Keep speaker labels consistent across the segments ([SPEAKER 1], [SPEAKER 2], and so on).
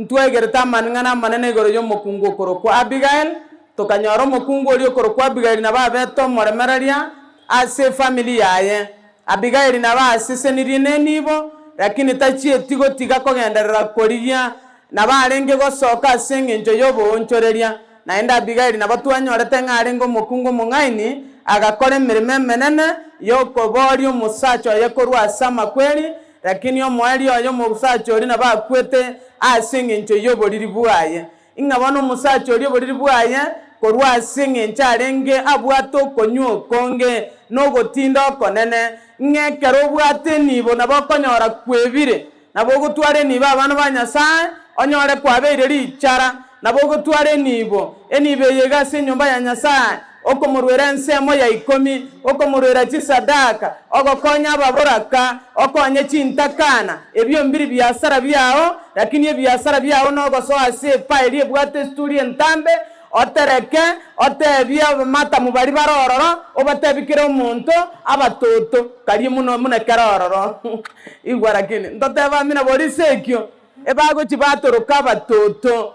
[SPEAKER 1] ntwegereta maningana manene igoro yo mokungu okoro kwa Abigail tokanyora mokungu oli okoro kwa Abigail na babeto moremereria ase family yaye Abigail na basisenirie nibo lakini tachietigo tiga kogenderera korigia na barenge gosoka ase eng'encho yobonchoreria naenda Abigail na batwanyorete ng'arengo mokungu mungaini agakora emirimo emenene yokoboria omusacha oyo korwa ase amakweri lakini omweri oyo omusacha ori na bakwete ase eng'encho yoboriri bwaye ing'a bono omusacha ori oboriri bwaye korwa ase eng'encho arenge abwate okonywa okonge nogotinda okonene ng'ekero obwate nibo nabo okonyora kwebire nabo ogotwara enibo abana ba Nyasaye onyore kwabeire richara nabo ogotwara enibo eyega ase enyomba ya Nyasaye okomorwera ensemo ya 10 okomorwera chisadaka ogokonya ababoraka okonye chintakana ebyo mbiri biasara byao lakini ebiasara byao nogosoa ase paili ebwate sturi entambe otereke otebia mata mubari barororo obatebikire omonto abatoto kali muno kerororo igwarakine ndoteba mina bori sekyo ebago chibatoroka abatoto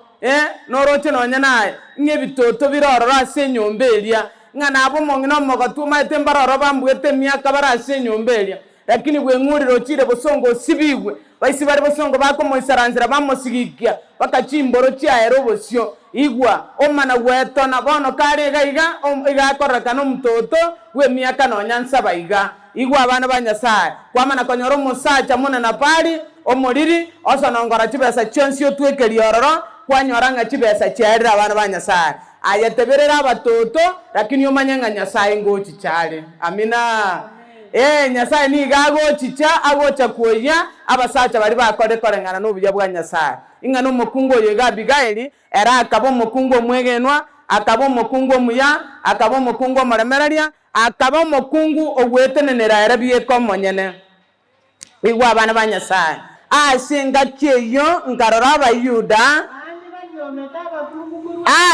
[SPEAKER 1] noroche nonya naye ng'ebitoto birororo ase enyomba eria ng'ana abo mong'ina mogotuma ete mbaroro bambwete miaka bara ase enyomba eria lakini bweng'urire ochire bosongo osibigwe baisi bari bosongo bakomoisaranzira bamosigikia bakachimboro chiaero bosio igwa omana gwetona bono kare iga igakorrekana omutoto bw'emiaka nonya nsaba iga igwa abana ba Nyasaye kwamana konyora omusacha munene pari omoriri osonongora chibesa chionsi otwekeri ororo kwanyora ng'a chibesa chiarira abana ba Nyasaye ayeteberera abatoto lakini omanye ng'a Nyasaye ngochi chare amina Nyasaye ni gagochicha agocha kuoya abasacha bari bakorekorengana n'obuya bwa Nyasaye ing'a n'omukungu oyo ga Abigail era akaba omukungu omwegenwa akaba omukungu omuya akaba omukungu omoremereria akaba omukungu ogwetenenera era bieka omonyene igwa abana ba Nyasaye ase engaki eyo nkarora abayuda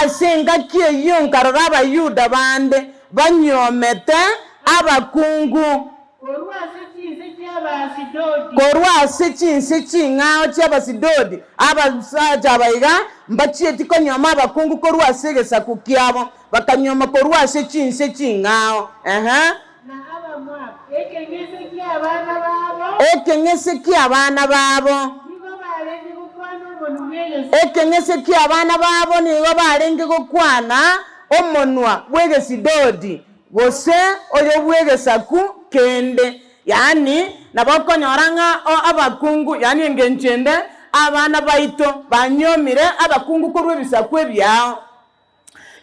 [SPEAKER 1] ase engaki eyo nkarora abayuda bande banyomete abakungu korwa ase chinse ching'ao chiabasidodi abasacha abaiga mbachieti konyoma abakungu korwa ase egesaku kiabo bakanyoma korwa ase chinse ching'ao ekeng'ese kia abana babo ekeng'ese kia abana babo nigo barenge gokwana omonwa bwegesidodi gose oyo bwegesaku kende yani nabakonyoranga abakungu yani engenchende abana baito banyomire abakungu korwa ebisaku ebyao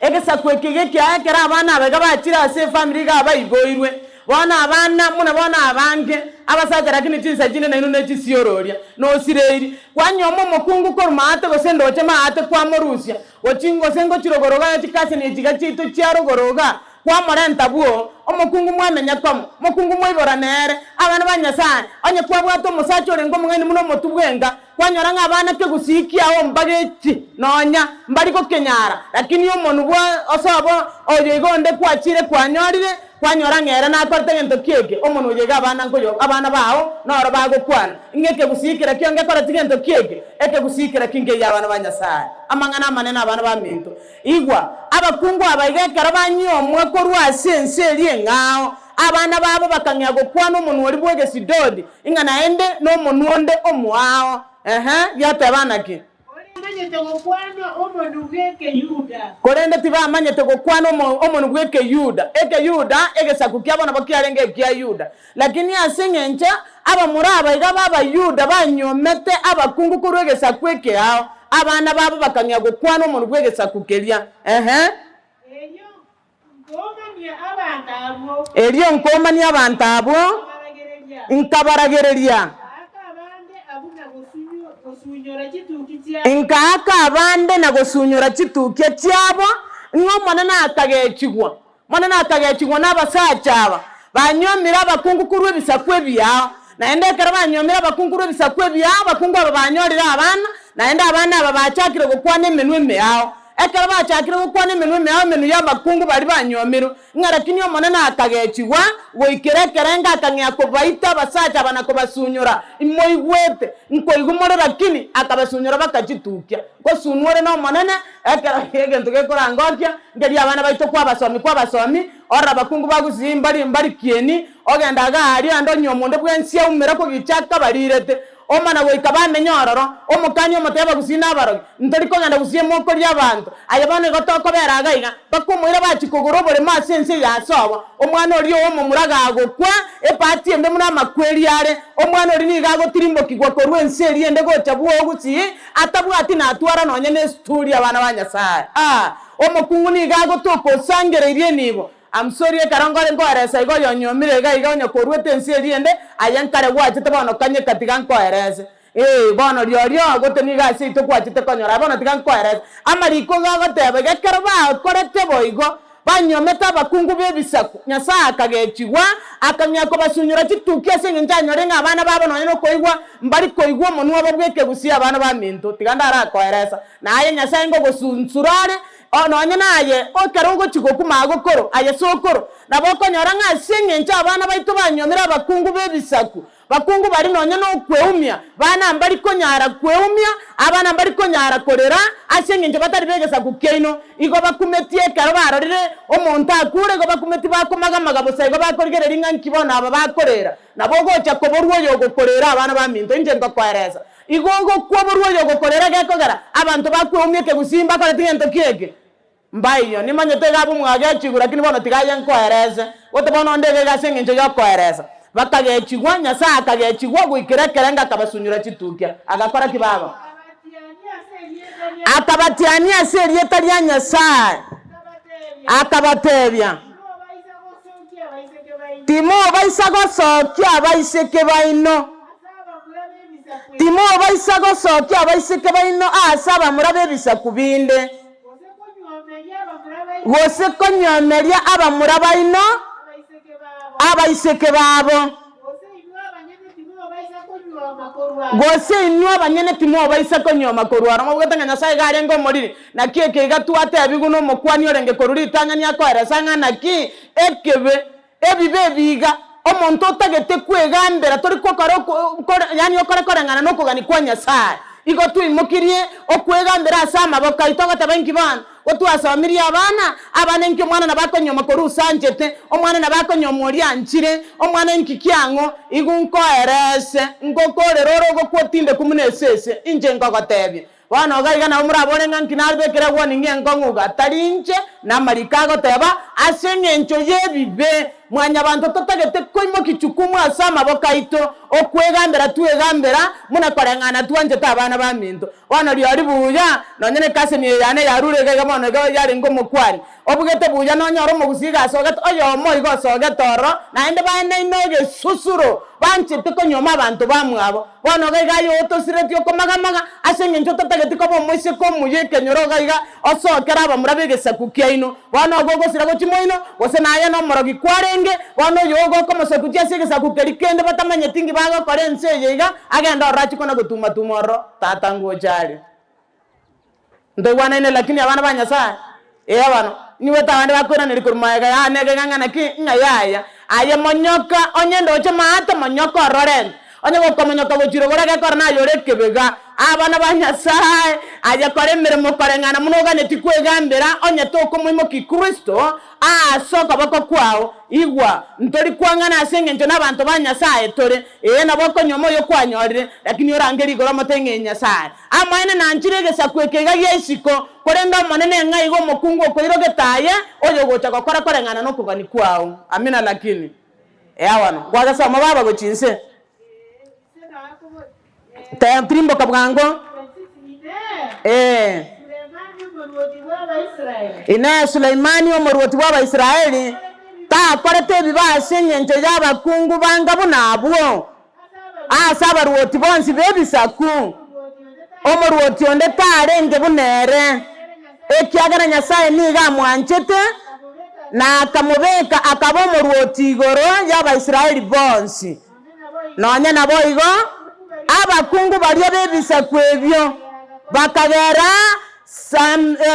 [SPEAKER 1] egesaku ekige kiakera abana abega bachira ase family ga baiboirwe bona abana muna bona abange abasacha lakini chinsa chine na ino nechisiororia no sireiri kwanyoma mokungu kormate gosendo oche maate kwa morusia ochingo sengo chirogoroga chikase ne chiga chito chiarogoroga kwa morenta buo omokungu mwamenya kwamo mokungu mwibora nere abana ba Nyasaye onye kwa bwato musacho rengo mungeni muno motubwenga kwanyora nga abana ke gusikia o mbagechi nonya mbari ko kenyara lakini yo monu bwa osabo oyegonde kwachire kwanyorire kwanyora ngera na korte ngento kiege omuntu ugega abana ngoyo abana bawo noro bago kwana ingeke gusikira kyonge kora tigento kiege eke gusikira kinge yabana ba Nyasaye amangana manene abana ba minto igwa abakungu abaigekera banyomwe ko rwasense ngao abana babo bakanyago kwana omuntu ori bwege sidodi ingana ende no muntu onde omwao yate banaki korende tiba manyete gokwana omuntu bweke Yuda eke Yuda egesaku kyabona bakyarenge kya Yuda lakini asengencha aba muraba iga baba Yuda banyomete abakungu kurwegesaku eke hao abana babo bakanyago kwana omuntu bwegesaku kelia Elio nkoma ni abantu abo nkabaragereria nkaka abande na gosunyora chituke cyabo ngomana nakagechigwa mwana nakagechigwa n'abasacha aba banyomira abakungu kurwe bisakwe byao naende kera banyomira abakungu kurwe bisakwe byao abakungu aba banyorira abana naende abana aba bachakire gukwana emenwe yao ekara bachakire gukwana eminwe meo minu y'abakungu bari banyomiru ng'arakini omonene akagechiwa goikerekerenga akang'ea kobaita abasacha bana kobasunyora imoigwete nkoigumore lakini akabasunyora bakachitukia gosunwore no monene ekara egento gekorangokia ngeri abana baito kwa basomi ora bakungu baguzimba mbari kieni ogenda gari ando nyomonde bwensia umera ko gichaka barirete omana goika bamenyororo omukanya omoteba gusina abarogi ntori kogenda gusie moko ria abantu ayabane gotoko beragaiga bakumwira bachikogoro bore masense yasobo omwana ori omomuraga agokwa epati embe muna makweri are omwana ori niga gotirimbo kigwa korwense eri ende gocha bwo guti atabwati na atwara nonye ne story abana banyasaye omukungu niga gotoko sangereirie nibo I'm sorry karangore ngoeresa igo yonyomire ga igo nyokorwete nsi eriende ayankare gwachite bono kanye katika nkoerese bono riorio gote ni gasi ito gwachite konyora bono tika nkoerese amariko gagotebe gekero ba korete boigo banyometa abakungu bebisaku nyasa akagechiwa akanyako basunyura chitukia sengenjanyore ng'abana babo nonye no koigwa mbari koigwa omonwa babweke gusia abana ba minto tiganda ara koeresa naye nyasa ngo gosunsurare nonye naye okarongo chikoku magokoro aye sokoro naboko nyora ng'asenge ncha abana baito banyomera abakungu bebisaku bakungu bari nonye no kweumia bana mbari konyara kweumia abana mbari konyara korera asenge nje batari begesa kukeino igo bakumetie karo barorire omonta akure go bakumeti bakomagamaga bosa igo bakorigerera inga nkibona aba bakorera nabogo cha koborwo yo gokorera abana baminto nje ngakwereza igogo koborwo yo gokorera gekogara abantu bakweumie ke gusimba kore tigento kiege mbayo nimanyete gabo mwagachigura kini bono tigaye nkoereze gote bono ndege gasenge nje yokoereza bakagechigwa nyasa akagechigwa guikerekerenga kabasunyura chitukia agakora kibaba akabatiania serie taria nyasaye akabatebya timo baisago sokia baiseke baino timo baisago sokia baiseke baino asaba murabe bisakubinde gose konyomeria abamurabaino abaiseke babo gose inwa banyene timo baisa konyoma korwara mabwetanga nyasaye gare ngo moriri nakieke gatwate abiguno mokwani orenge koruri tanganya akwera sanga naki ekebe ebibe biga omonto otagete kwegambera tori kokaro yani okorengana no kugani kwa nyasaye igo tuimokirie okwegambera asama bokaito gatabanki bana otwasamiria abana enki omwana nabakonyoma koru sanjete omwana nabakonyoma ori anchire omwana enki kiango igunkoerese ngokoreroro gokwotinde kumunesese inje ngogotebye bana ogaiga na umurabone nganki narbekere gwoni ngengonguga tarinje na marikago teba asengencho yebibe mwanya bantu totagete koimo kichukumu asama bokaito okwegambera tuegambera muna korengana tuanje tabana baminto bana riari buya nonyene kase ni yane yarurege bono ga yari ngomukwari obugete buya nonyoro mugusiga soget oyo moigo sogetoro na ende bane inoge susuro banche tekonyoma abantu bamwabo bono ga yo otosiretio komagamaga asengencho totagete ko bomoise ko muyeke nyoro gaiga osokera abamurabegesa kukiaino bana gogo sirago chimoino gose naye no morogi kwarenge bano yogo komo sekutia segesa kukerikende batamanye tingi bago korense yega agenda orachi kona gutuma tumoro tatango jari ndo wana ine lakini abana banyasa bano niwe tawande bakora nilikurumaiga ya nege ngana ki ngayaya aye monyoka onyendo oche maata monyoka roren onye bokomonyoka bochiro gorage korna yorekebega abana banyasaye aje kore mirimo korengana munoga netikwegambera onye toko muimo ki Kristo soka bako kwao igwa ntori kwangana asenge njo nabantu banyasaye tore naboko nyomo yo kwanyorire lakini orangeri goro motenge nyasaye amaine nanchiregesa kwekega yesiko korenda monene ngai go mokungu okoiroge taye oyo gocha gokora korengana no kugani kwao amina lakini wano gwagasa mababa gochinse Trimbo kabwango ina Suleimani omorwoti wa Israeli ta korete bibasenge nje y'abakungu banga bunabwo asaba rwoti bonsi bebisaku omorwoti onde tarenge bunere ekiagana nyasaye niga mwanchete na akamubeka akabo omorwoti igoro y'aba Israeli bonsi nonye nabo igo abakungu bari bebisa kwebyo bakagera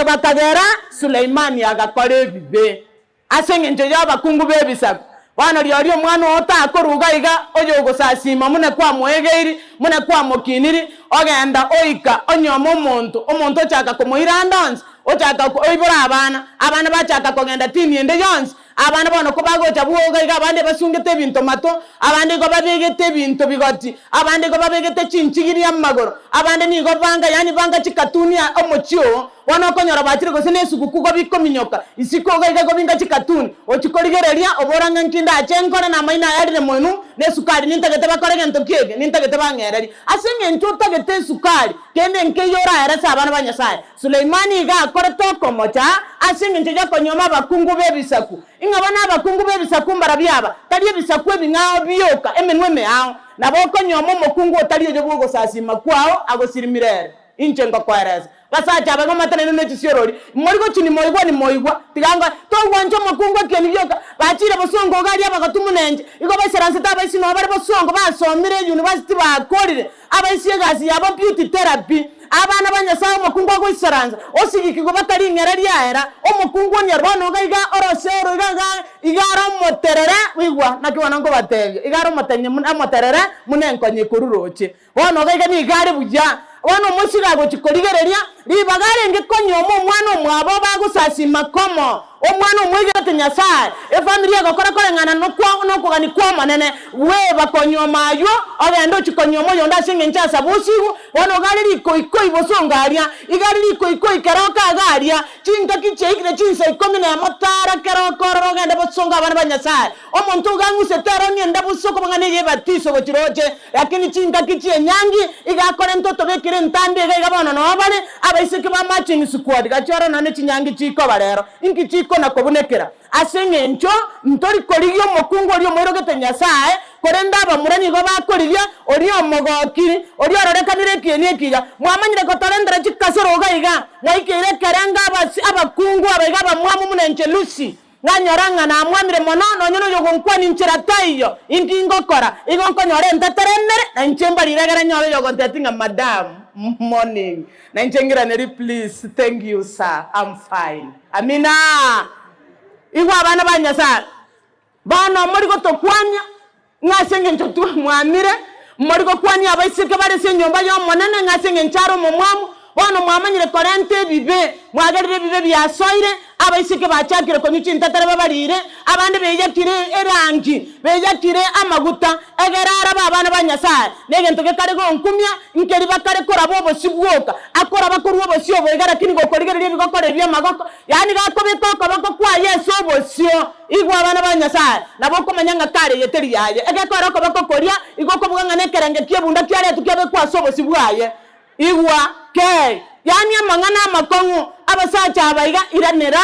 [SPEAKER 1] bakagera Suleimani agakora ebibe asenge nje y'abakungu b'ebisaku bana lyari omwana otakoruga iga oyo gusasima mune kwa mwegeiri mune kwa mokiniri ogenda oika onyoma omuntu chaka kumuira ndonse ochaka oibura abana bachaka kugenda tini ende yonse abana bono ko bagocha buoga iga abandi basungete bintu mato abandi ko babegete bintu bigoti abandi ko babegete chinchigiri amagoro abandi ni go banga chikatuni omochio wana konyora bachire go sene suguku go bikominyoka isiko ga iga go binga chikatuni ochikorigereria oboranga nkinda achenkora na maina yarire mwenu ne sukari nintagete bakore gento kiege nintagete bangereri asenge nchuta gete sukari kende nkeyora erasa abana banyasaye Suleimani ga akore toko mocha asenge nteja konyoma bakungu bebisaku ingabana abakungu bebisaku mbarabyaba tali ebisaku ebingao byoka emenwe meao naboko nyomo mokungu otali ejo bwo sasima kwao agosirimirere inchenga kwareza basacha abagomatane no chisyorori morigo chini moigwa tiganga to wanjo mokungu kelibyoka bachire bosongo gari abagatumunenje igo baseranse tabaisi no bari bosongo basomire university bakorire abaisiye gazi yabo beauty therapy abana banyasaho mokungu agwisaranza osigikirwa batari ngerari yaera omukungu nyarwano gaiga orosero igaro moterere wigwa nakibona ngo batebye igaro motenye amoterere munenkonye kururoche wono gaiga ni igare bujya wono musira go chikorigereria libagare ngekonyomo omwana omwabo bagusasima komo omwana omwegete nyasaye efamilia gakora korengana no kugani kwa manene we bakonyoma ayo ogendo chikonyomo yonda singe nchasa busigu wono gari liko ibosongaria igari liko ikeroka agaria chinka kicheikire chinsa ikomine ya motara kerokoro ogende bosonga abana banyasaye omuntu ganguse tero nienda busoko bangane ye batiso gochiroche lakini chinka kichie nyangi igakora ntoto bekire ntande igabona no abale abaisike ba matching squad gachora nane chinyangi chiko barero inki chiko na kobunekera asenge ncho ntori korigyo mokungu ori omorogete nyasaye korenda abamurani go bakorigyo ori omogokiri ori ororekanire kieni ekiga mwamanyire kotorendera chikasoro gaiga mwaikire keranga abakungu abaiga bamwamu munenche Lucy nganyoranga na mwamire mono nonyono yo gonkwani nchira tayo inkingo kora igonko nyore ntateremere na nchemba liregera nyore yo gontetinga madam morning na nchengira neri please thank you sir I'm fine amina igwa bana banyasa bana muri go tokwanya ngasenge nchotu mwamire muri go kwanya abaisike bare se nyomba yo monene ngasenge ncharo momwamu bono mwamanyire korente bibe mwagarire bibe byasoire abaisike bachakire ko nyuchi ntatare babarire abandi beyakire erangi beyakire amaguta egerara babana banyasa nege ntoke kare go nkumya nkeri bakare kora bobo sibwoka akora bakuru bobo sio bwegara kini go korigere bigokore bya magoko yani gakobeko bako kwa Yesu bosio igwa abana banyasa naboko manyanga kare yeteri yaye egekora ko bako koria igoko buganga nekerenge kiebunda kyare tukebe kwa sobo sibwaye igwa ke yani amangana makongo abasacha abaiga iranera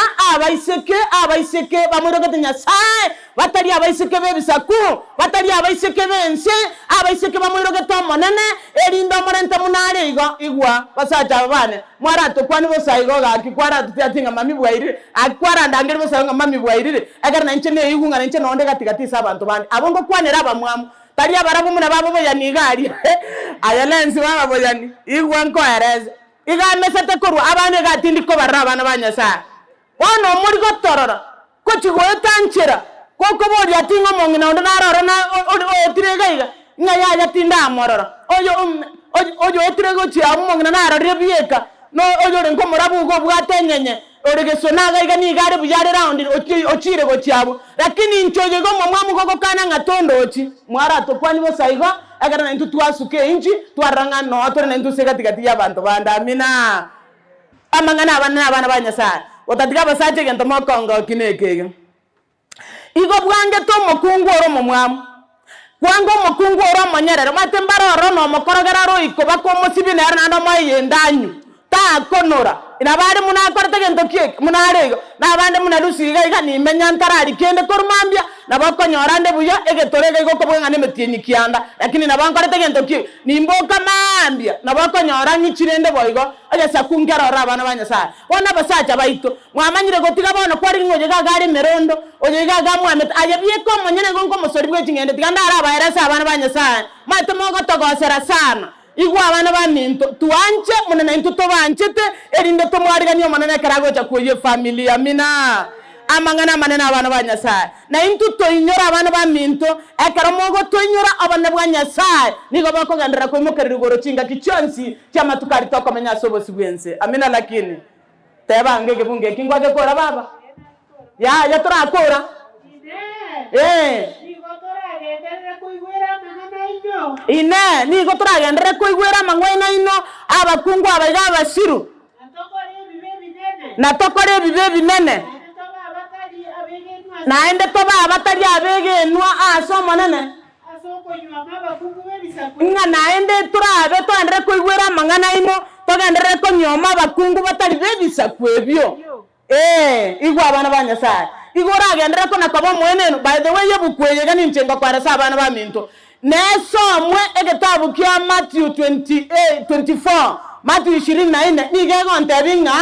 [SPEAKER 1] abaiseke bamurogete nyasaye batari abaiseke bebisaku batari abaiseke bense abaiseke bamurogete monene erindo morente munare igwa basacha abane mwarato kwani bosaigo gaki kwara tyatinga mami bwairire akwara ndangere bosaigo mami bwairire agar na nchene igunga na nchene onde gatigati sabantu bandi abongo kwanera abamwamu tari abarabu muna babo boyani gari ayalensi baba boyani igwa nko ereze iga mesete koru abane gatindi ko barra abana banyasa wono muri go torora ko chigotanchira ko bori atingo mongina onda naroro na otirega iga ngaya yatinda amororo oyo otirego chia mongina naroro bieka no oyo renko morabu go bwatenyenye oregesonaga iga ni gare bujare round ochire go chiabu lakini nchoje go mwamu go kana ngatondo ochi mwarato kwani bosaigo agara na ntutu asuke inchi twaranga no atore na ntu sega tigati yabantu banda amina amangana abana banyasa otatiga basache gento mokongo kinekege igo bwange to mokungu oro momwamu kwango mokungu oro monyerere matembara oro no mokorogera ro ikoba ko mosibine na ndo mayendanyu ta konora inabare munakorete gento kiek munarego nabande munalusiga iga ni menyantarari kende kormambia nabako nyorande buya egetorega igoko bwanga nemetienyi kianda lakini nabankorete gento kiek nimboka mambia nabako nyoranyi chirende boigo aja sakungera rabana banyasa wana basacha baito mwamanyire gotiga bono kwari ngoje gagari merondo oje gaga mwamet aje bieko monyene gonko mosori bwe chingende tiganda araba erasa abana banyasa mate mogo togosera sana igwa abana baminto tuanche munene into tobanchete erinde tomwariganio manene karago cha kuye familia mina amangana manene abana ba Nyasaye na into toinyora abana baminto ekaramogo toinyora abana bwa Nyasaye nigo bakogandira ko mukerigoro chinga kichonsi chama tukari toko menya sobo sibwense amina lakini teba ngeke bunge kingwa ke kora baba ya turakora ine nigo turagendere kuigwera mangwena ino abakungu abaga abasiru na tokore bibe binene na ende toba abatari abegenwa aso monene nga na ende turabe twandere kuigwera mangana ino togendere konyoma abakungu batari bebisa kwebyo igwa abana ba Nyasaye igora agendere ko nakabo mweneno by the way yebukweyega nincenga kwarasa abana baminto nesomwe egetabu kya Matthew 24 Matthew 24 nigego ntebinga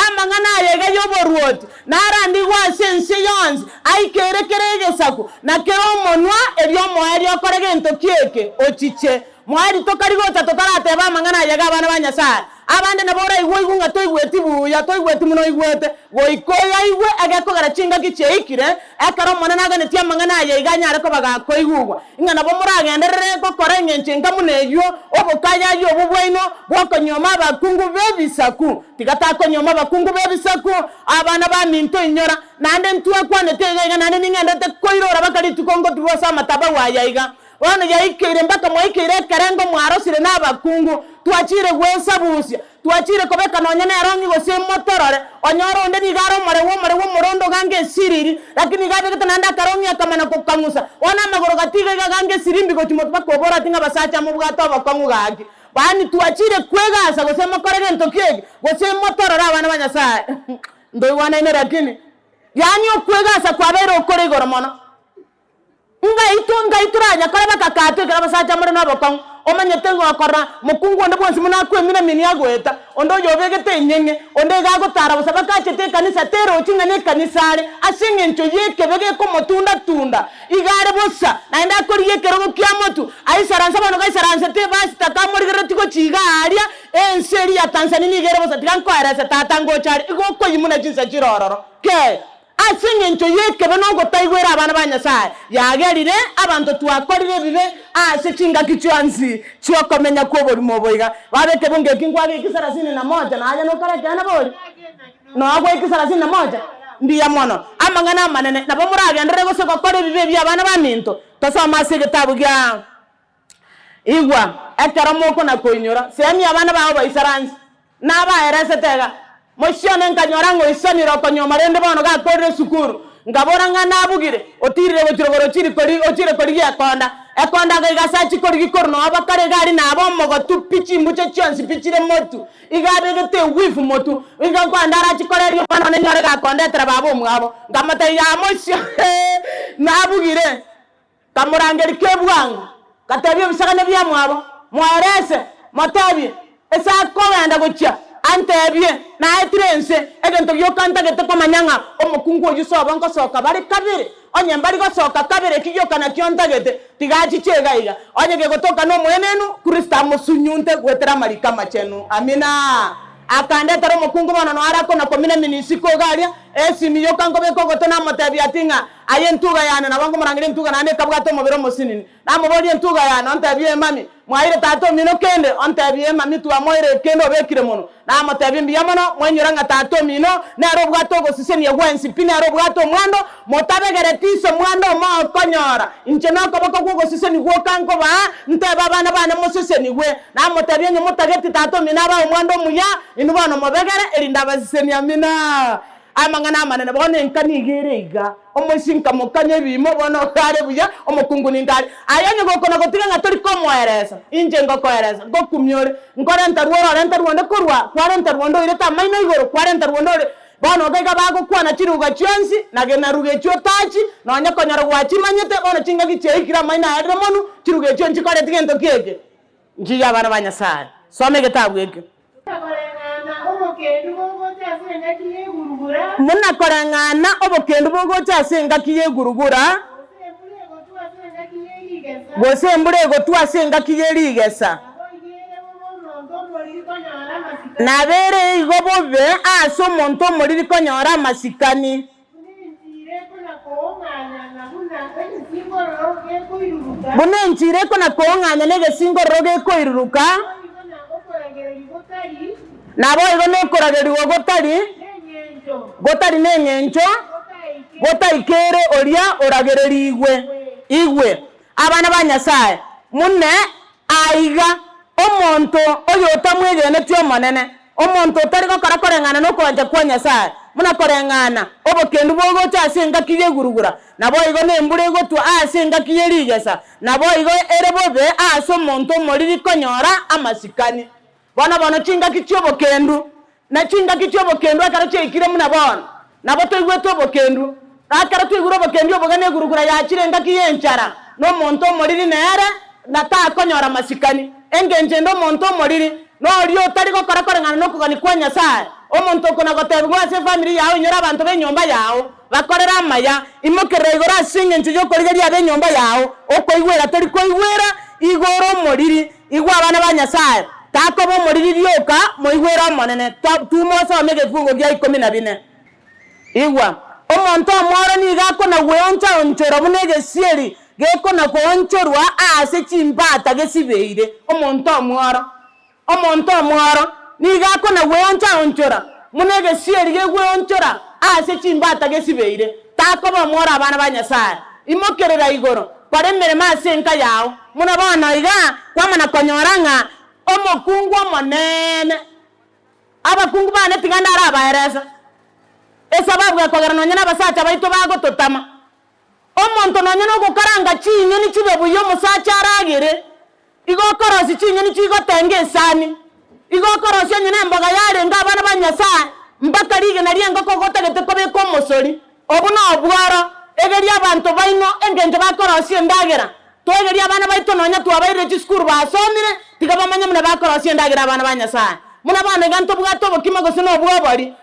[SPEAKER 1] amangana yege yoboruot narandi wasense yons aikerekerege saku na kero monwa ebyo moari okorege ntokieke ochiche moari tokarigota totarate ba mangana yega abana ba Nyasaye abande nabora igwe igunga toigweti buya toigweti muno igwete goikoya igwe agekogara chinga kicheikire ekaro monana gane tia mangana yega ariko bagako igugwa ingana bo muragenderere ko korenge nchenga muneyo obukaya yo bubwino bwakonyoma abakungu bebisaku tigata konyoma abakungu bebisaku abana ba minto inyora nande ntwa kwane tegega nande ningenda te koirora bakari tukongo tubosa mataba wayaiga wana yaikire mbaka mwaikire karengo mwarosire n'abakungu twachire gwesa busia twachire kobeka nonyene arongi gose motorore onyoro onde nigaro mare wo morondo gange siriri lakini gabe ketananda karongi akamana kokangusa wana magoro gatiga gange sirimbi ko timoto bakobora tinga basacha mu bwato abakangu gagi bani twachire kwegasa gose mokorege ntokege gose motorore abana ba Nyasaye ndo wana ine lakini yani okwegasa kwabero okoregoro mono ngaituranya kare bakakatwe kara basacha muri nabakang omanyetengo akora mukungu onde bwonsi munakwe mina mini yagweta ondo yobegete nyenge onde gagotara busabaka chete kanisa tero chinga ne kanisare asinge ncho yeke bege ko motunda igare bossa naenda kori yeke rogo kiamotu aisaransa bano gaisaransa te basi takamori geretiko chiga aria enseri ya Tanzania nigere bossa tikanko arasa tatango chari igoko yimuna jinsa chirororo ke asinge ncho yeke bano taigwera abana ba Nyasaye yagerire abantu twakorire bibe asichinga kichwanzi chwokomenya ko bori moboiga babeke bunge kingwage ikisarasini na moja na aya no kara jana bori no agwe ikisarasini na moja ndiya mono amangana manene nabo muragendere gose gokore bibe bya abana ba minto tosoma sigitabu gya igwa ekaramo na koinyora semi abana ba isaranzi na ba eresetega moshone nkanyora ngo isoniro konyoma rende bono ga korre sukuru ngabora ngana abugire otirire gotirogoro chiri kori yakonda ekonda ga gasachi kori gikorno abakare gari nabo mogotu pichi muche chonsi pichire motu igabe gete wifu motu inga kwandara chikoreri bana nyore ga konda tra babo mwabo ngamata ya moshyo nabugire kamurangeri kebwangu katabye bisagane bya mwabo mwarese matabi esa kowenda gocha antebye na etrense egento yokanta gete kwa manyanga omukungu ojuso banko soka bari kabiri onye mbari go soka kabiri kiyoka na kyonta gete tigachi chega iga onye ge gotoka no mwenenu Krista musunyunte gwetera marika machenu amina akande taro mukungu bono no arako na komine minisiko garia esimi yokango beko gotona motebya tinga ayentuga yana na bango marangire ntuga nane kabwato mobero mosinini na mobodi ntuga yana antebye mami mwaire tato mino kende antebye mami tu amoire kende obekire mono na motebye mbiyamono mwenyura nga tato mino na ro bwato go siseni ya gwensi pina ro bwato mwando motabegere tiso mwando mo konyora incheno ko boko go siseni go kanko ba nteba bana mosiseni gwe na motebye nyo motageti tato mina ba mwando muya inubano mobegere erinda basiseni amina amangana manene bone nkani gerega omushinka mukanye bimo bono kare buya omukungu nindari ayenye gokona gotiga ngatori komweresa inje ngokoeresa gokumyore nkore ntaruonde korwa 40 ruondo ile tamaino igoro 40 ruondo bono gega bago kwana chiruga chionsi nagena ruge chotachi nonya konyara gwachi manyete bono chinga gicheikira maina adre monu chiruge chionsi kore tigento keke njiya bana ba Nyasaye some getabu geke muna korangana obokendu bogo chasenga kiyegurugura gose mbure go twasenga kiyeligesa nabere igo bobe ase omonto omoriri konyora amasikani buna enchire kona koong'anya negesingororo gekoiruruka nabo igo nokorageriwa gotari neng'encho gotaikere oria oragereri igwe abana ba Nyasaye mune aiga omonto oyo otamwegeneti omonene omonto otari gokora koreng'ana nokwanja kwa Nyasaye muna koreng'ana obokendu bogocha ase engaki gegurugura nabo igo nembura egotwa ase engaki yerigesa nabo igo ere bobe ase omonto omoriri konyora amasikani bono chingaki chiobokendu na chingaki chiobokendu akara cheikire muna bono nabo toigwete obokendu akara toigura obokendu obogane egurugura yachire engaki yenchara n'omonto omoriri nere natakonyora amasikani engenchendo omonto omoriri norio otari gokora koreng'ana nokogani kwa Nyasaye omonto okona gotebwa ase family yawe inyora abantu b'enyomba yawe bakorera amaya imokerera igoro ase eng'encho yokorigeria b'enyomba yawe okoigwera tori koigwera igoro omoriri igwa abana ba Nyasaye takoba omoriri rioka moigwera omonene tumosome egefungo gia 14 igwa omonto omworo niga akona gweoncha onchoro buna egesieri gekona kuonchorwa ase chimbata gesibeire omonto omworo niga akona gweoncha onchora muna egesieri gegweonchora ase chimbata gesibeire takoba omworo abana ba Nyasaye imokerera igoro kore emeremo ase enka yago muna bono iga kwamana konyora ng'a omokungu omonene abakungu bane ting'ana ara abaeresa esababu ekogera nonya n'abasacha baito bagototama omonto nonya nogokaranga chinyeni chibe buyo omosacha aragere igokorosi chinyeni chigotenge esani igokorosi nyene emboga yarenga abana ba Nyasaye mpaka lige nari engoko gotagete kobeka omosori obu na obwaro egeria abantu baino engenje bakorosi endagera toegeria abana baito nonya twabaire chiskuru basomire tiga bamanya muna bakorosi endagera abana ba Nyasaye muna bana ganto bwato obokima gose no obwobori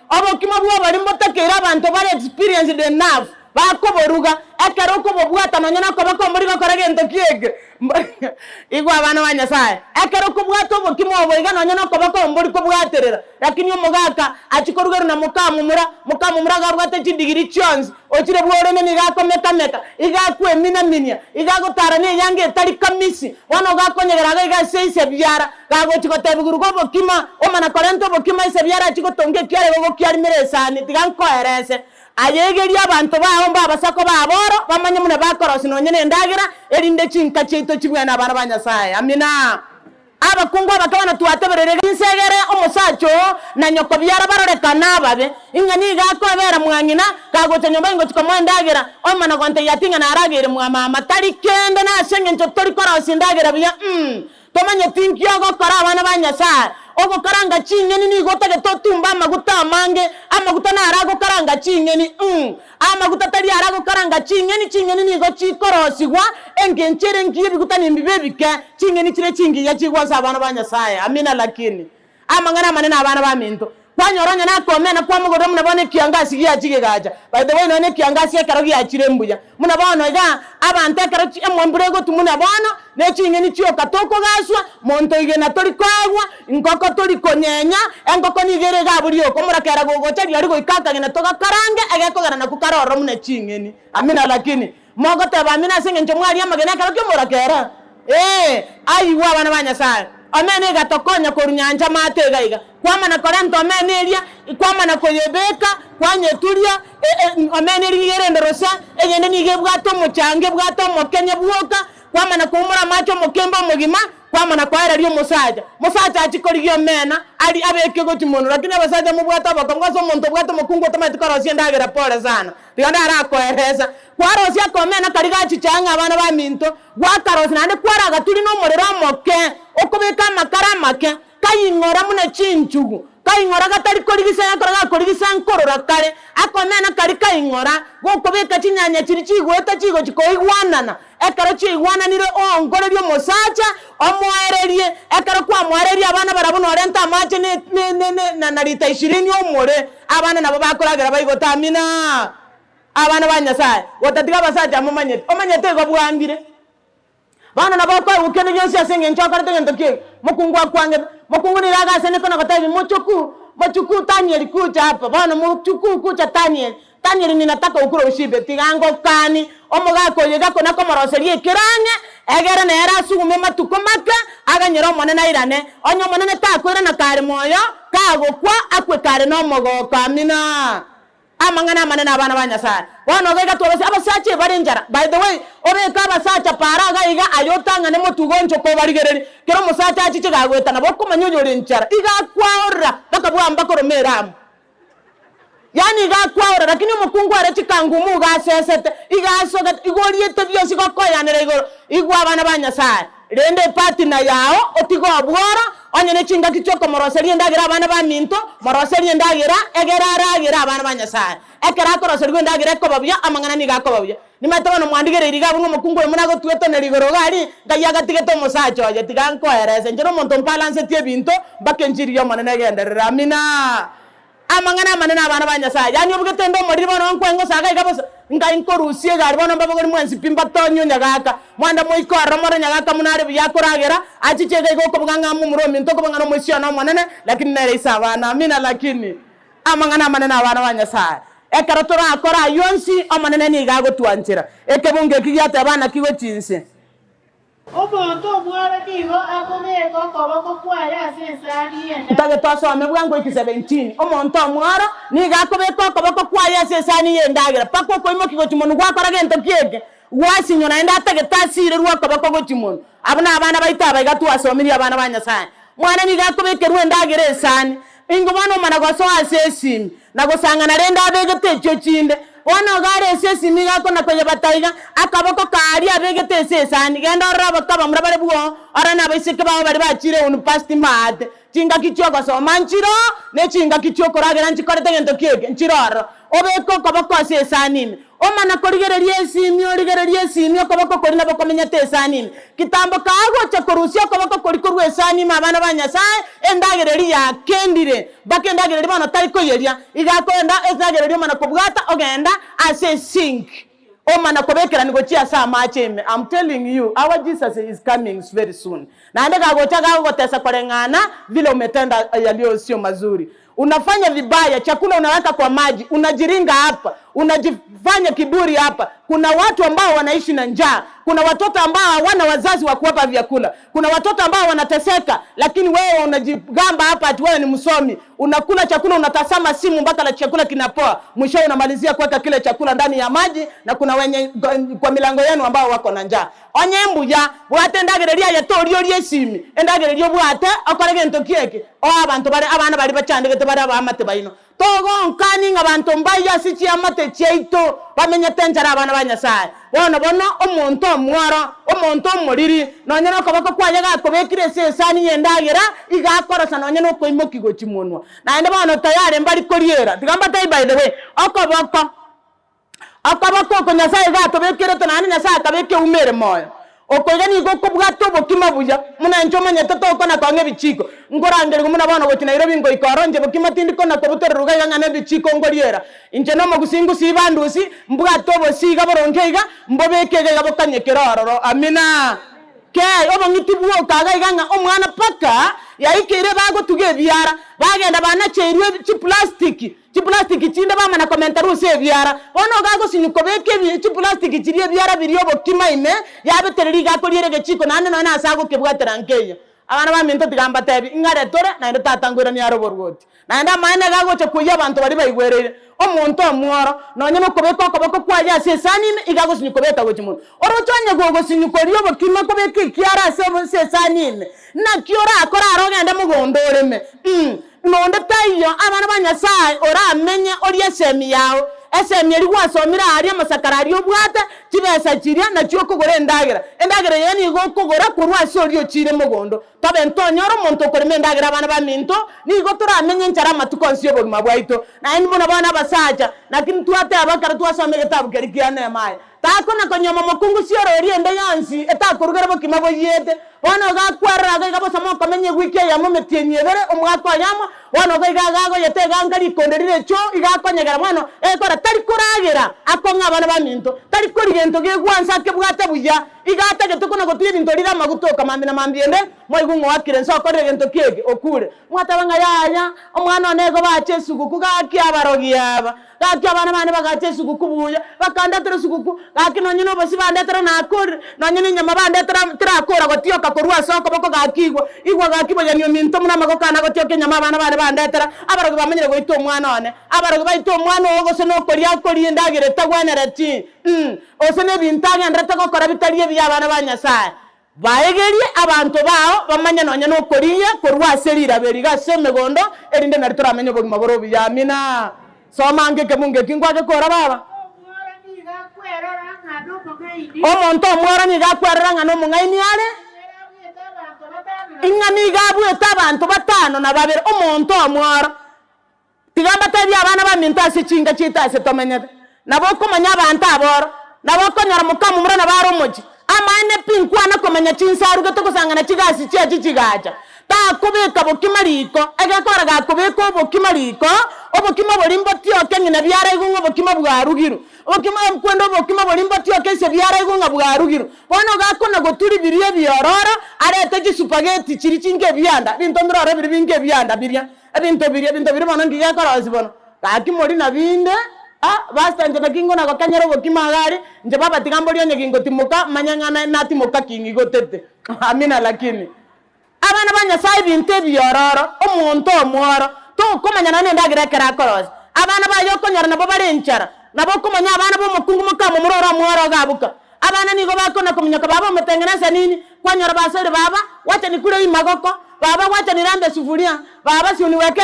[SPEAKER 1] mbotakera abantu bari experienced enough bakoboruga akero ko bobwata nonya nakobako muri gokora gento kiege igwa abana ba Nyasaye akero ko bwato obokima oboiga nonya nakobako muri ko bwaterera lakini omugaka achikorugeru na mukamumura gabwate chidigiri chons ochire bworene ni gakomeka igakwe minya igagotara ne yange etari kamisi wano gakonyegera ga seise byara gagochikotebiguru go bokima omana korento bokima ise byara chikotonge kyare go kyari miresani tigankoerese ayegeria abantu baho mbabasako baboro bamanye mune bakorosi nonyene ndagira erinde chinka cheito chibwana abana ba Nyasaye amina abakungu abakabana tuwateberere insegere omusacho na nyoko byara barorekana babe ingani gakobera mwanyina kagote nyomba ngo chikomwendagira omana gonte yatinga naragire mama tari kende na senge nchotori korosi ndagira bya tomanye tinki ogokora abana ba Nyasaye ogokaranga chinyeni ni gotage totumba amaguta amange amaguta narago karanga chinyeni amaguta tari arago karanga chinyeni ni go chikorosigwa engenchere ngiye biguta ni mbibebike chinyeni chire chingi ya chigwa abana ba Nyasaye amina lakini amangana manena abana ba minto kwanyoronya na komena kwa mugodo munabone kiangasi ya chigegaja by the way none kiangasi ekaro ya chirembuya munabona ga abante ekaro emwemburego tumunabona ne chinyeni chio katoko gaswa monto igena tori kwagwa ngoko tori konyenya engoko nigere ga burio komurakera gogocha yari go ikaka gena toka karange egekogana na kukaroro mune chinyeni amina lakini mogote ba amina senge nchomwari amagena karo kyomurakera aiwa bana ba Nyasaye amene gatokonya korunyanja matega iga kwamana korento amene eria kwamana koyebeka kwanyeturia amene rigere rosa egende nige bwato muchange bwato mokenye bwoka kwamana kumura macho mokemba mugima kwamana kwaera rio musaja achikorigio mena ali abeke goti mono lakini abasaja mu bwato bakongoso monto bwato mokungo tomati korosi ndagera pole sana tiganda ara koereza kwarosi akomena kariga chichanga abana ba minto gwakarosi nande kwaraga turi no morero moke okobeka makara make kayingora muna chinchugu kayingora gatari korigisa yakora korigisa nkorora kare akomena kari kayingora gokobeka chinyanya chiri chigweta chigo chikoigwanana ekaro chigwananire ongore ryo mosacha omwererie ekaro kwa mwererie abana barabuno renta mache ne na rita 20 omore abana nabo bakoragira bayigota amina abana ba Nyasaye watatiga basacha omanyete go bwangire bana nabo kwa ukene yonse asenge nchokara tenge ntoke mukungwa kwange
[SPEAKER 2] mokungu ni raga sene kono katabi mochuku Daniel kuja hapa bwana mochuku kuja Daniel ninataka ukuro ushibe tigango kani omugako yega kona komoroserie kirange egere na era sugume matukomaka aganyero monene irane onyo monene takwira na kare moyo kagokwa akwe kare no mogoko amina amangana manene abana banyasara wono gega tobese abasache bari njara. By the way ore ka basacha paraga iga ayotanga ne motugonjo ko barigereri kero musacha achiche gagweta na boko manyonyore njara iga kwaora bakabwamba koromeramu yani iga kwaora lakini mukungu arachikangumu ga sesete iga soga igoriete byose gokoyanira igoro igwa abana banyasara rende partner yao otigo abwora onyene chinga kichoko moroseri ndagira abana ba minto moroseri ndagira egera aragira abana banyasara ekera koroseri ndagira ko babya amangana niga ko babya nimatabona mwandigere iriga bungo mukungu munago tweto ne rigoro gari gayaga tigeto musacho ya tiganko erese njero monto balance tie binto bakenjiri yo manene genderera amina amangana manene abana banyasara yani obugetendo muri bono nkwengo saga igabose nga inkorusie gari bono mbabogori mwensi pimba tonyo nyagaka mwanda moikora mora nyagaka munare byakoragera achichege goko buganga mu muromi ntoko bangano mwisiana manene lakini nere isabana amina lakini amangana manene abana banyasara ekaratora akora yonsi amanene ni gago twanjira ekebunge kiyate abana kiwe chinse
[SPEAKER 3] omonto mwara kigo akomeko koboko kwaya sesani enda
[SPEAKER 2] tage toso amebwango iki 17 omonto mwara ni gakobeko koboko kwaya sesani yendagira pako koimo kigo chimonu gwakora gento kiege wasinyo na enda tage tasire ruwa koboko go chimonu abana baita baigatu asomiri abana banyasana mwana ni gakobeke ruwendagira esani ingo bano mana goso asesimi nagosanga narenda abegete cyo chinde ono gare esesimi gako nakoye bataiga akaboko kari abegete sesani genda rabo kaba murabare buo arana baiseke bawo bari bachire unu pasti mate chinga kichoko so manchiro ne chinga kichoko ragera nchikorete gento kiege nchiroro obeko koboko sesani omana korigererie simio koboko korina bokomenya tesani kitambo kago cha korusio koboko korikorwe esani mabana banyasaye endagereri ya kendire bakendagereri bana tariko yeria igako enda ezagereri mana kobwata ogenda ase sink omana kobekera nigo chia sa macheme. I'm telling you our Jesus is coming very soon na ndega gocha gago tesa korengana vile umetenda yalio sio mazuri. Unafanya vibaya, chakula unaweka kwa maji, unajiringa hapa, unajifanya kiburi hapa. Kuna watu ambao wanaishi na njaa, kuna watoto ambao hawana wazazi wa kuwapa vyakula, kuna watoto ambao wanateseka, lakini wewe unajigamba hapa ati wewe ni msomi. Unakula chakula, unatazama simu mpaka la chakula kinapoa, mwisho unamalizia kuweka kile chakula ndani ya maji, na kuna wenye kwa milango yenu ambao wako na njaa. Onyembu ya bwate ndagereria ya torio ryesimi endagererio bwate akorege ntokieke o abantu bari abana bari bacandege bari abamate bayino togo nkani ngabantu mbaya sichi amate cheito bamenye tenjara abana banyasaye bono omonto mwara omonto muriri nonyene kobako kwayaga kobekire sesani yendagera igakorasa nonyene koimokigo chimonwa na ende bono tayari mbari koriera tigamba tay by the way akabako ko nyasaye gato bekere to nani nyasaye kabeke umere moyo okoyani goko bwato bokima buya muna nchoma nyatato ko na kange bichiko ngorangere gumuna bana boti Nairobi ngo ikaronje bokima tindi ko na kobutere ruga ngane bichiko ngoriera inje no mugusingu sibandusi mbwato bosiga borongeiga mbobekege gabokanye keroro amina ke obo ngitibuo kaga iganga omwana paka yaikire bago tuge biara bagenda bana cheirwe chi plastic chinde bama na komentaru se biara ono gago sinyuko beke chi plastic chirie biara biriyo bokima ime yabetereri gako lierege chiko nane no na asago kebwatera nkeyo abana baminto tigamba tebi ingare tore na ndo tatangwira ni aroborgoti na nda maana gago che kuya abantu bari bayigwerere omuntu omworo nonye no kobeko koboko kwaja sesani igago sinyuko beta go chimuntu orotonye gogo sinyuko riyo bokima kobeke kiara sesani na kiora akora arogenda mugondoreme nonde tayo abana banyasaye ora amenye ori esemi yawo esemi eri gwasomira ari amasakarari obwate kibesa kiria na cyo kugora endagera yani go kugora kurwa sori okire mugondo tabe ntonyoro muntu koreme endagera abana baminto nigo tora amenye nchara matukonsi obogima bwaito na eni bona bana basaja lakini tuate abakara tuasome gitabu kerikiane mai tako na konyoma mokungu sioro eri ende yansi etakurugera bokima boyete ono ga kwarra ga bosa mo kamenye wiki ya mo metienyebere omwako yamo wano ko igago yetega ngari konderire cho igakonyegera mwana ekora tari kuragera akonga abana baminto tari kuri gento ge gwansa ke bwate buya igata geto kuna gotuye binto rira magutoka mambi na mambiende moigungo wakire nso kore gento kiege okure mwata banga yaya omwana onego bache suguku gaki abarogi aba gaki abana bane bagache suguku buya bakanda tere suguku gaki nonyino basi bande tere na akore nonyino nyama bande tere akora gotioka korwa soko boko gakigwa igwa gaki boyanyo minto muna magokana gotioke nyama bana bane bande tere abarogi bamenyere goito omwana one abarogi baito omwana ogo se no kori ndagire tagwanera ti osene bintaga ndreta gokora bitariye byabana banyasaye baegerie abantu bao bamanya nonya no koriye korwa serira beriga semegondo erinde nari turamenye bogima boro byamina somange ke munge kingwa ke kora baba omonto omwara ni gakwerera ngano mungaini ale ingani gabu etabantu batano na babere omonto omwara tigamba tabi abana baminta se chinga chita se tomenyete nabo komanya abantu aboro nabo konyara mukamu murana baro moji amaine pinkwana komanya chinsaru gato kusangana chigasi chechi chigaja ta kubeka bokimariko agakora gakubeka bokimariko obokima bolimbo tioke ngina byara igungo bokima bwarugiru obokima mkwendo bokima bolimbo tioke se byara igunga bwarugiru bono gakona goturi biriye biorora arete chi spaghetti chiri chinge byanda binto ndoro biri binge byanda birya binto biri bono ngiya korozi bono gakimori na binde basta nje nakingo na kokanyero bokima gari nje baba tigambolio nyegingo timuka manyangana na timuka kingi gotete amina lakini abana banyasaye binte biororo omuntu omworo to komanyana ne ndagira kera korozi abana bayo konyara nabo barenchara nabo komanya abana bo mukungu mukamo muroro mworo gabuka abana nigo bakona kumnyaka baba mutengeneza nini kwanyara basore baba wacha nikule imagoko baba wacha nirambe sufuria baba si uniweke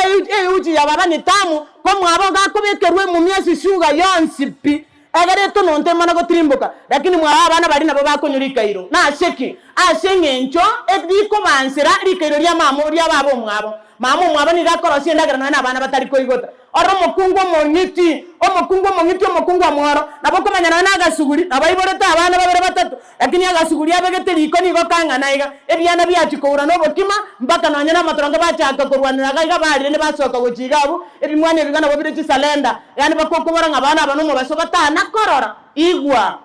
[SPEAKER 2] uji ya baba ni tamu kwa mwabo gakobekerwe mu myezi shuga yonsipi egere to nonte mana go trimboka lakini mwaba abana bari nabo bakonyurika iro na sheki ashengencho ediko bansira rikairo lya mamo lya babo mwabo mwabo ni gakorosi ndagara na abana batari ko igota oro mukungu monyiti omukungu amworo nabo komanyana na gasuguri abayiboreta abana babere batatu lakini agasuguri abegete liko ni gokanga naiga ebyana byachikura no bokima mpaka nanya na matoronga bachaka kurwanira gaiga bari ne basoka gochigabu ebimwane bigana bobire chisalenda yani bakokobora ngabana abanumo basobata nakorora igwa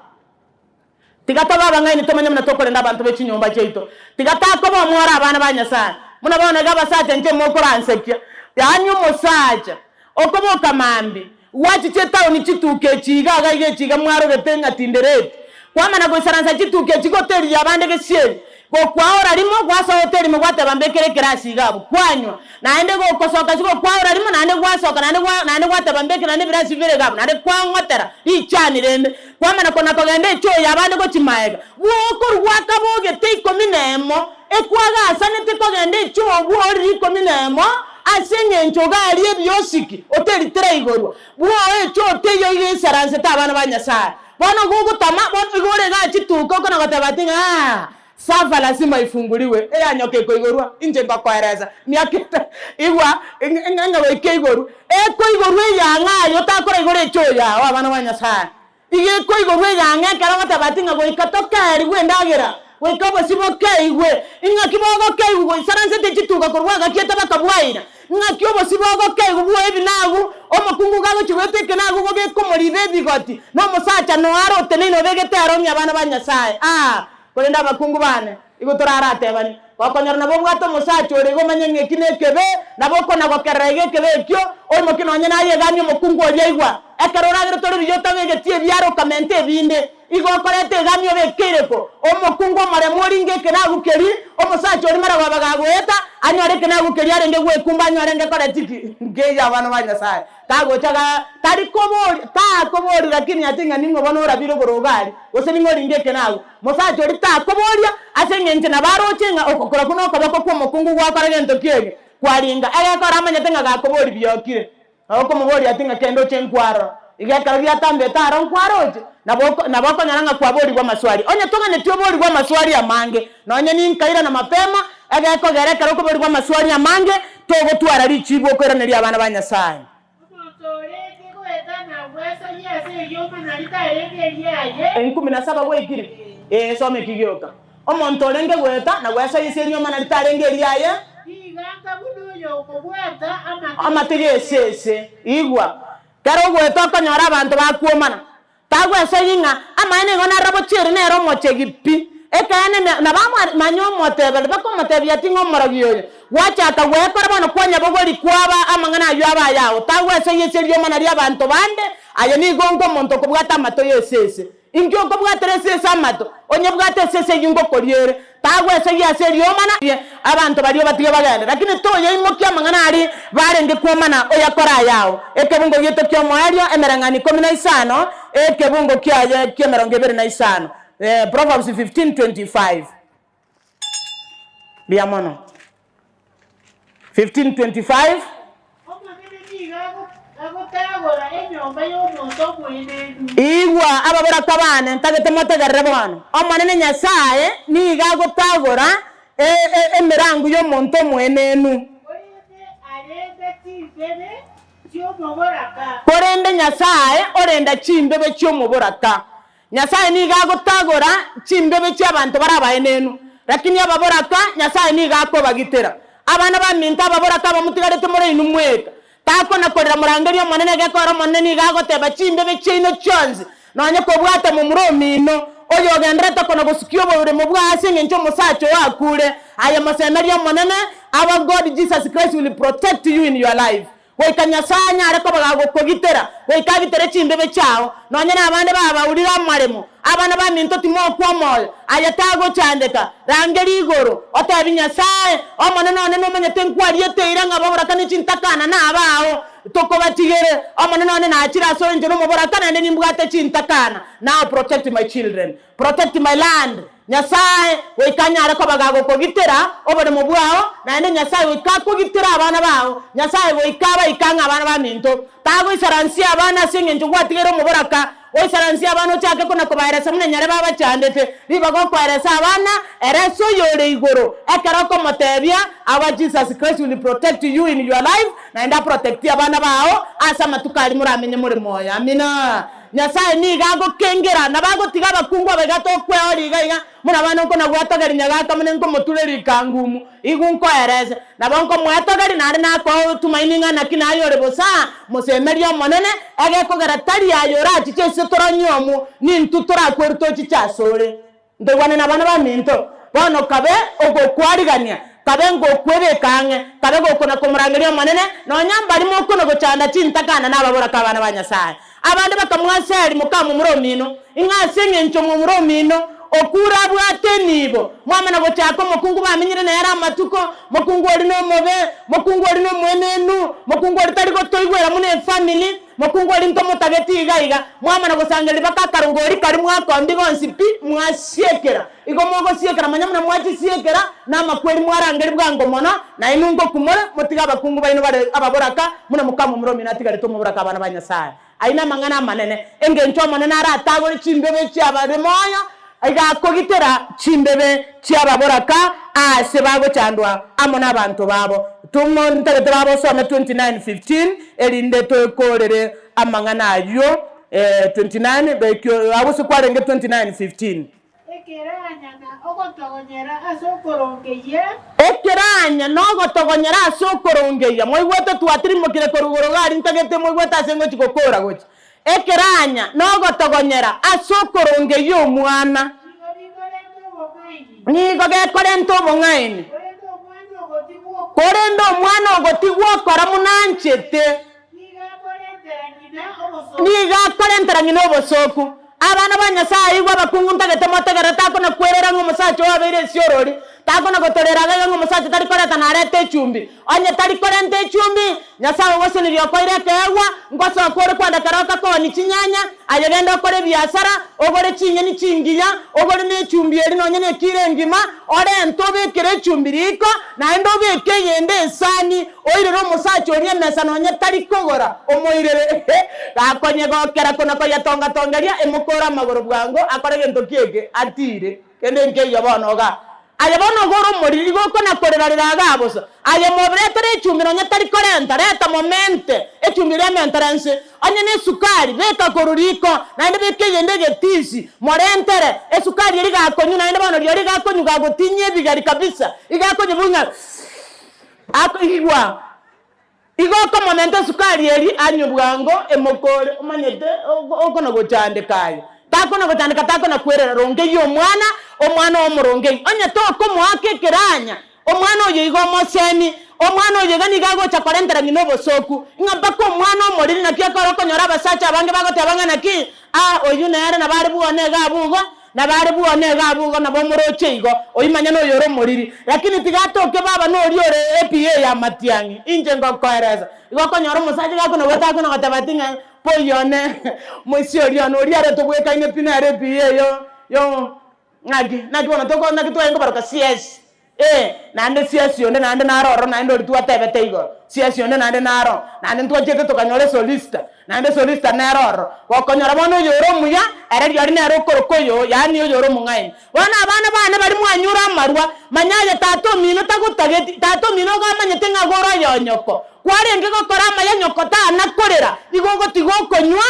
[SPEAKER 2] tigata baba ngaini tomanya mna tokore ndabantu bechinyomba cheito tigata ko bomwora abana banyasana muna bona gabasaje nje mokoransekya yani umusaja okoboka mambi wachi cheta oni chituke chiga gaige chiga mwaro betenga tinderete kwamana go saranza chituke chigoteri yabande gesye go kwaora limo gwasa hoteli mo gwata bambekere kirasi gabo kwanywa naende go kosoka chigo kwaora limo naende gwasoka naende gwata bambekere naende birasi vile gabo naende kwangotera ichani rende kwamana kona kogende cho yabande go chimaega woko rwakaboge teiko minemo ekwaga asane tekogende cho wori kominemo asenye nchoga aliye biosiki hoteli treigorwa buo cho teyo ile saranse tabana banyasa bona gugu tama bona igore ga chituko kona gatabatinga safa lazima ifunguliwe yanyoke ko igorwa inje ngakwereza myakita igwa nganga weke igoru ko igorwe yanga yo takora igore cho ya abana banyasa ige ko igorwe yanga kara gatabatinga go ikatoka eri gwendagera wekabo siboke igwe inga kibogo ke igwe saranse te chituka korwa ga kieta bakabwaira ngakyobo sibogo ke igwe ebinagu omukungu gago chiwete kenagu go ge komoribe bigoti no musacha no aro tenino vegete aromya abana banyasaye kolenda bakungu bane igotorarate bani bakonyara nabo bwato musacha orego manyenge kinekebe nabo kona gokerege kebe kyo omo kinonye naye ganyo mukungu oyeigwa ekarora gero tori biyota vegetie byaro kamente binde igokorete gamyo bekereko omukungu mare moringe kenagu keri omusacha ori mara babagagweta anyore kenagu keri arenge gwe kumbanyo arenge koretiki ngeya abana banyasaye tago chaga tari kobori lakini atinga ningo bano rabiro borogari ose ningo ringe kenagu musacha ori ta koboria asenge nche na baro chenga okokora kuno kabako kwa mukungu gwakora gento kiege kwaringa ege kora amanya tenga gakobori byokire oko mubori atinga kendo chenkwaro igekara byatambe taro nkwaroje naboko nyaranga kwabori kwa maswali onye tonga ne tiobori kwa maswali ya mange nonye ninkaira na mapema ege ko gerekara ko bori kwa maswali ya mange togo twara richibo ko raneri abana banyasaye enkumi na saba wekire some kigyoka omonto lenge gweta na gwesa yise nyoma na litarenge liaye
[SPEAKER 3] iganga buduyo okobwata
[SPEAKER 2] amatige sese igwa karo gweto konyora abantu bakuomana tagwese yinga amaene ngona rabo chiri nero mochegipi ekane na bamwa manyo motebele bako motebya tingo morogiyo wacha ka wekora bono kwanya bogori kwaba amangana yaba yawo tagwese yese lyo mana lya abantu bande aye ni gongo monto kubwata mato yesese ingyo kubwata sese amato onye bwata sese yingo koriere tagwese yese lyo mana abantu baliyo batiye baganda lakini to yimo kyamangana ali barenge kwomana oyakora yawo ekebungo yeto kyomwalyo emerangani 15 ekebungo kyaje kyemerongo 25 Proverbs 15:25 biamono 15:25 igwa ababura kabane ntagete motegerere bwana omanene nyasaye niga gutagura emirango yo monto mwenenu korende nyasaye orenda chimbebe cyo muburaka nyasaye niga gutagura chimbebe cy'abantu barabaye nenu lakini ababuraka nyasaye niga ko bagitera abana baminta ababuraka bamutigarete muri inumweka tako nakorera murangeri omanene gekora manene niga goteba chimbebe cyino cyonzi nanye ko bwate mu muromino oyo gendreta kono gusikyo bore mu bwase ngencho musacho wakure aya masemeri omanene our God Jesus Christ will protect you in your life wekanyasanya ariko bagagokogitera wekabitere chimbebe cyao nonye nabande baba urira amaremo abana baminto timo kwamoyo ayatago cyandeka rangeri igoro otabinyasaya omone none nomenye tenkwari yeteira ngababura kane cintakana nabaho toko batigere omone none nakira so nje no mubura kana ne mbwate cintakana. Now protect my children, protect my land. Nyasaye wekanyara ko bagagokogitera obone mu bwao nande nyasaye wekakogitera abana bawo nyasaye wekaba ikanga abana baminto tago isaransi abana singe njugwatigero mu buraka oisaransi abana cyake ko nakobahereza mune nyare baba cyandete ribago kwereza abana ereso yore igoro ekarako motebya our Jesus Christ will protect you in your life na enda protect abana bawo asa matukari muramenye muri moya amina. Nyasaye niga gukengera nabago tiga bakungwa begato kweoriga iga muna bana ko nagwatagari nyagaka mune ngo mutureri kangumu igunko ereze nabonko mwatagari nari nako tumaininga nakinayo rebosa musemerio monene age ko garatari ayora chichese toranyomu ni ntutura kwerto chichasore ndegwane nabana baminto bono kabe ogokwarigania kabe ngo kwebe kange kabe go kona komurangerio monene no nyambari mo kono go chanda cintakana nababura kabana banyasaye abandi bakamwaseri mukamu muromino ingasenye ncho mu muromino okura bwate nibo mwamana go cyako mukungu bamenyire na yara amatuko mukungu ari no mobe mukungu ari no mwenenu mukungu ari tari go toigwera mune family mukungu ari nto mutageti igaiga mwamana go sangeli bakakarungori kari mwakondi gonsipi mwasiekera igo mogo siekera manyamuna mwachi siekera na makweri mwarangeri bwango mono na inungo kumore mutiga bakungu baino bare ababoraka muna mukamu muromino atigare to muburaka abana banyasaye aina mangana manene engencho manene ara tagori chimbebe cyabare moya aiga kogitera chimbebe cyababoraka ase bago cyandwa amona abantu babo tumo ntagete babo so 29:15 erinde to korere amangana yo 29 bekyo abose kwarenge 29:15 ekeranya nogotogonyera asokorongeye moigwete twatirimukire korugoro gari ntagete moigwete asengo chikokora gochi ekeranya nogotogonyera asokorongeye omwana nigo gekorento bongaini korendo omwana ogotigwo kora munanchete niga korentera ngino obosoku abana banyasaye igwa bakungu ntagete motegera tako na kwerera ngo musacho wabere siorori tako na gotorera ngo musacho tari koreta na arete chumbi onye tari korente chumbi nyasaye wose ni yokoire kewa ngoso kore kwanda karaka ko ni chinyanya ayegenda kore biasara ogore chinye ni chingiya ogore ne chumbi eri nonye ne kirengima ore ntobe kire chumbi riko na ndobe keyende sani oirero musacho ori mesa nonye tari kogora omoirere gakonye gokera kono ko yatonga tongeria emukora magoro bwango akore gento kiege atire kende nke yabonoga ayabono goro muri goko nakorera ragabosa aye mobretere chumiro nyatari korenta reta momente echumire menteranse anye ne sukari beka koruriko na inde bekeye ndege tisi morentere esukari iri gakonyu na inde bono iri gakonyu gagotinye bigari kabisa igakonye bunga igwa igoko momento sukari eri anyubwango emokore omanyete okona gochandikayo takona gochandika takona kwerera ronge yo omwana omuronge onye toko mwake kiranya omwana oyo igo mosemi omwana oyo gani gago cha 40 ngino bosoku ngambako omwana omoriri na kyakoro konyora abasacha abange bagote abanga naki oyu nere na bari buone gabugo na bomoroche igo oyimanya no yoro moriri lakini tigatoke baba no riore APA ya matiangi inje ngokoereza igo konyora musacha gago no wetako no gatabatinga poyone moisio riano riare to bweka ine pinare APA yo nagi wana toko nagi to engo baroka CS nande CS yonde nande naroro nande ori tuatebete igo CS yonde nande naro nande tuachete to kanyore solista nande solista naroro wakonyora bono yoro muya era yari naro korokoyo yani yoro mungai wana abana bari mwanyura marwa manyaje tato mino takutageti tato mino gamanyete ngagoro yonyoko kwari ngego korama yanyoko ta nakorera igogo tigokonywa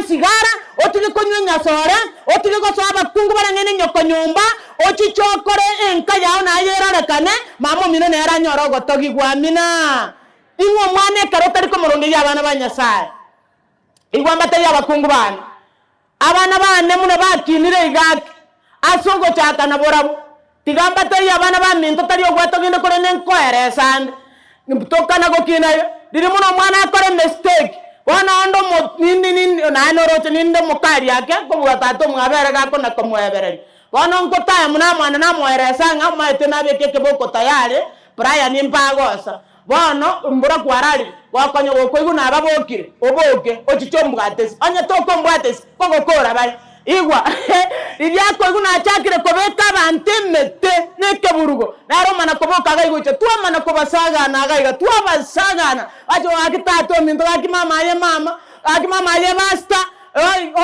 [SPEAKER 2] sigara otigokonywa nyasore otigokosaba kungu barangene nyoko nyumba ochichokore enka yao na yererekane mamo mino nera nyorogo togigwa mina ingo mwane karotari ko muronge y'abana banyasaye igwamba te y'abakungu bana abana bane muno bakinire igaki asogo chaka na borabu tigamba te y'abana ba minto tari ogwato ginde kore nenkoeresande ntokana gokinayo diri muno mwana akore mistake wana ondo nini na noroche ninde mukari yake ko bwatato mwabere gako na komwebereri wana nkota muna mwana na mweresa nga maite na beke boko tayari Brian impagosa wana mbura kwarari wakonyo gokoigu na babokire oboke ochichombwatesi anya toko mbwatesi kogokora bari igwa ibyako iguna chakire kobeka bantemete nekeburugo naro mana koboka gaigoche tuwa mana kobasagana gaiga tuwa basagana ajo akitato mindo akimama ye basta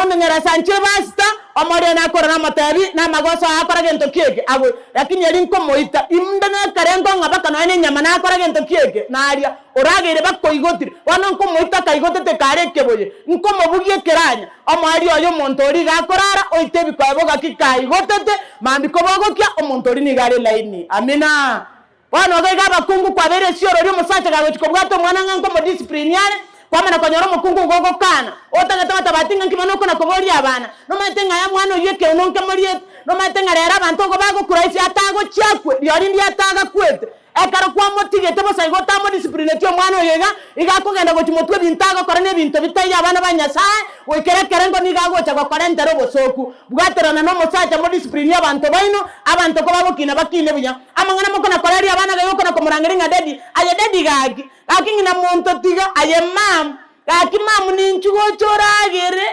[SPEAKER 2] onengera sanche basta amore na korana matabi na magoso akora gento kieke abo lakini yari nkomoita imndana karengo ngabaka no ene nyama na akora gento kieke na aria oragere bakoigotire wana nkomoita kaigotete karekeboye nkomobugie keranya amari oyo montori gakorara oitebi kwaboga kikaigotete mambiko bogokia omontori ni gare laini amina wana ogaiga bakungu kwa bere sioro ri musacha gagochiko bwato mwana nganko mo disciplinary kwamana konyoro mukungu gogo kana otanga tabatinga nkimano kona kobori abana no matenga ya mwana yeke unonke moriet no matenga rera bantu go bago kuraisi atago chakwe yori ndi ataga kwete ekaro kwa motigete bosa igota mo discipline tyo mwana yega igakogenda go chimotwe bintago korane bintu bitaya abana banyasaye wekere kerengo nigago chakwa 40 robo soku bwaterana no musacha mo discipline abantu baino abantu ko babo kina bakine bunya amangana mo kona korari abana gayo kona komurangiringa dedi aye dedi gagi akingina monto tiga aye mam Aki mamu ninchugo choragere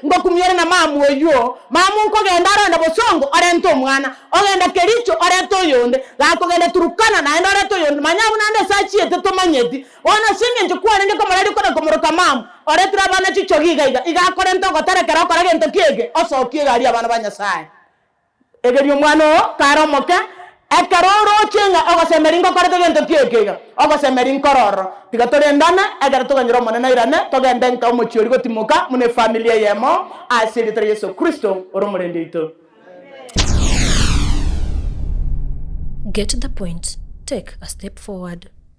[SPEAKER 2] ngokumyere na mamu oyo mamu ko genda ronda bosongo arento mwana ogenda kericho arento yonde gako genda turukana na enda arento yonde manyabu nande sachi eteto manyeti ona singe nchukwa nende ko marari ko na komoroka mamu oretra bana chichogiga iga korento gotare kara kora gento kiege oso kiega abana banyasaye egerio mwana karo moka ekaroro chenga ogosemeringo korete gento kiekega ogosemeringo kororo tigatore ndana egara tuganyiro monena irane togende nka omochiori gotimoka mune familia yemo asiri Yesu Kristo oromorende ito.
[SPEAKER 4] Get the point. Take a step forward.